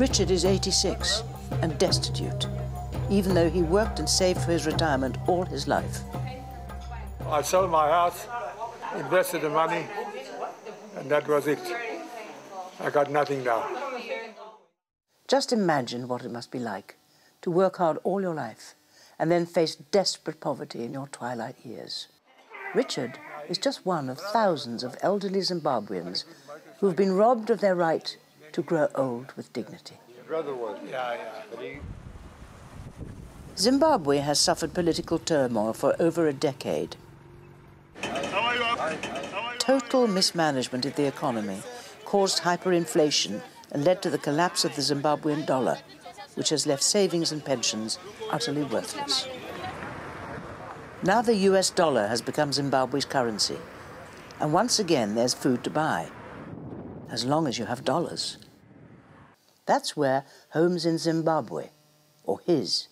Richard is 86 and destitute, even though he worked and saved for his retirement all his life. I sold my house, invested the money, and that was it. I got nothing now. Just imagine what it must be like to work hard all your life and then face desperate poverty in your twilight years. Richard is just one of thousands of elderly Zimbabweans who have been robbed of their right to grow old with dignity. Zimbabwe has suffered political turmoil for over a decade. Total mismanagement of the economy caused hyperinflation and led to the collapse of the Zimbabwean dollar, which has left savings and pensions utterly worthless. Now the US dollar has become Zimbabwe's currency, and once again there's food to buy, as long as you have dollars. That's where Homes in Zimbabwe, or HIZ,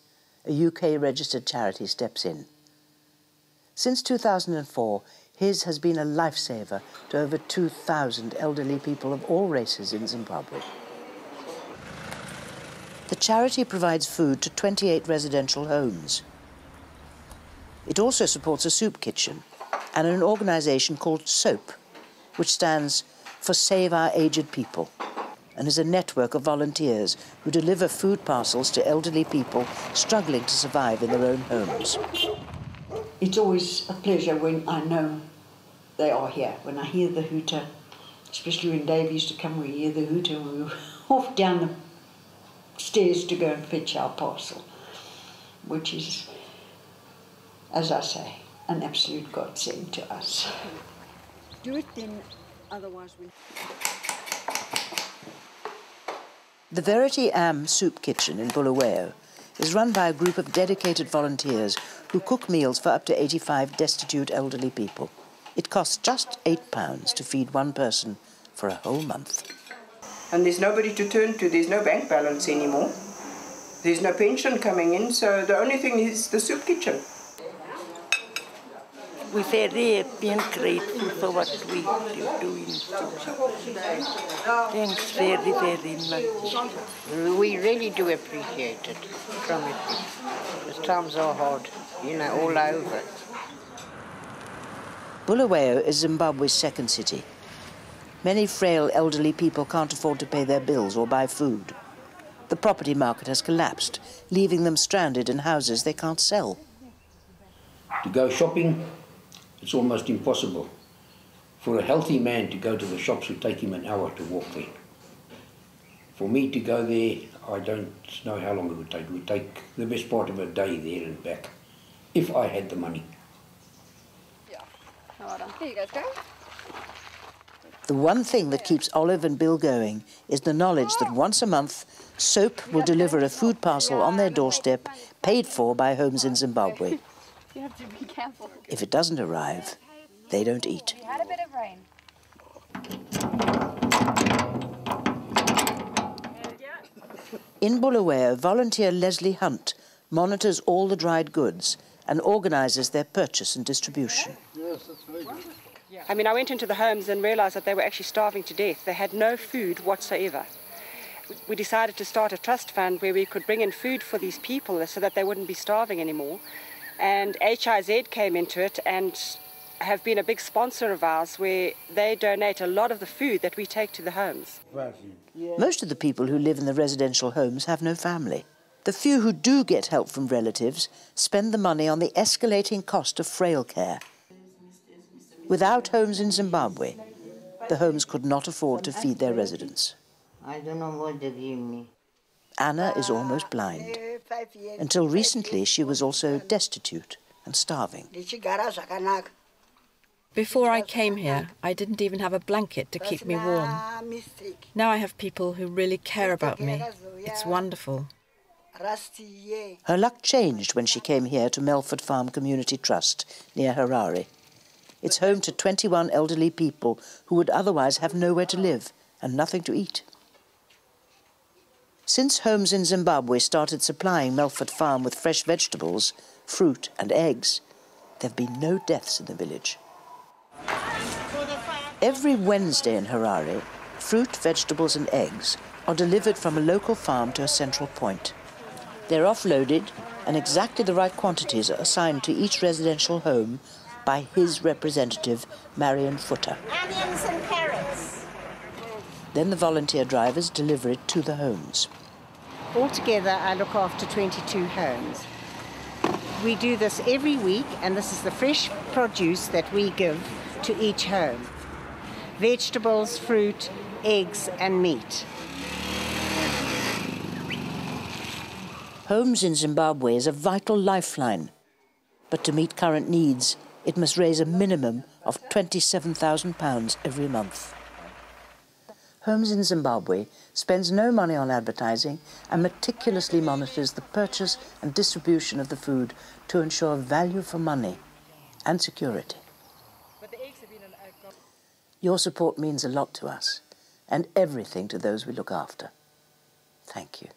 a UK-registered charity, steps in. Since 2004, HIZ has been a lifesaver to over 2,000 elderly people of all races in Zimbabwe. The charity provides food to 28 residential homes. It also supports a soup kitchen and an organisation called SOAP, which stands for Save Our Aged People, and is a network of volunteers who deliver food parcels to elderly people struggling to survive in their own homes. It's always a pleasure when I know they are here, when I hear the hooter, especially when Dave used to come, we hear the hooter and we were off down the stairs to go and fetch our parcel, which is, as I say, an absolute godsend to us. Do it then, otherwise we... The Verity Am Soup Kitchen in Bulawayo is run by a group of dedicated volunteers who cook meals for up to 85 destitute elderly people. It costs just £8 to feed one person for a whole month. And there's nobody to turn to, there's no bank balance anymore. There's no pension coming in, so the only thing is the soup kitchen. We're very grateful for what we do doing. Thanks very, very much. We really do appreciate it, promise you. The times are hard, you know, all over. Bulawayo is Zimbabwe's second city. Many frail elderly people can't afford to pay their bills or buy food. The property market has collapsed, leaving them stranded in houses they can't sell. To go shopping, it's almost impossible. For a healthy man to go to the shops would take him an hour to walk there. For me to go there, I don't know how long it would take. It would take the best part of a day there and back, if I had the money. Here you guys go. The one thing that keeps Olive and Bill going is the knowledge that once a month, SOAP will deliver a food parcel on their doorstep, paid for by Homes in Zimbabwe. You have to be careful. If it doesn't arrive, they don't eat. We had a bit of rain. In Bulawayo, volunteer Leslie Hunt monitors all the dried goods and organises their purchase and distribution. I mean, I went into the homes and realised that they were actually starving to death. They had no food whatsoever. We decided to start a trust fund where we could bring in food for these people so that they wouldn't be starving anymore. And HIZ came into it and have been a big sponsor of ours, where they donate a lot of the food that we take to the homes. Most of the people who live in the residential homes have no family. The few who do get help from relatives spend the money on the escalating cost of frail care. Without Homes in Zimbabwe, the homes could not afford to feed their residents. I don't know what they give me. Anna is almost blind. Until recently, she was also destitute and starving. Before I came here, I didn't even have a blanket to keep me warm. Now I have people who really care about me. It's wonderful. Her luck changed when she came here to Melford Farm Community Trust near Harare. It's home to 21 elderly people who would otherwise have nowhere to live and nothing to eat. Since Homes in Zimbabwe started supplying Melford Farm with fresh vegetables, fruit and eggs, there have been no deaths in the village. Every Wednesday in Harare, fruit, vegetables and eggs are delivered from a local farm to a central point. They're offloaded and exactly the right quantities are assigned to each residential home by his representative, Marion Footer. Onions and carrots. Then the volunteer drivers deliver it to the homes. Altogether, I look after 22 homes. We do this every week, and this is the fresh produce that we give to each home. Vegetables, fruit, eggs and meat. Homes in Zimbabwe is a vital lifeline, but to meet current needs, it must raise a minimum of £27,000 every month. Homes in Zimbabwe spends no money on advertising and meticulously monitors the purchase and distribution of the food to ensure value for money and security. Your support means a lot to us and everything to those we look after. Thank you.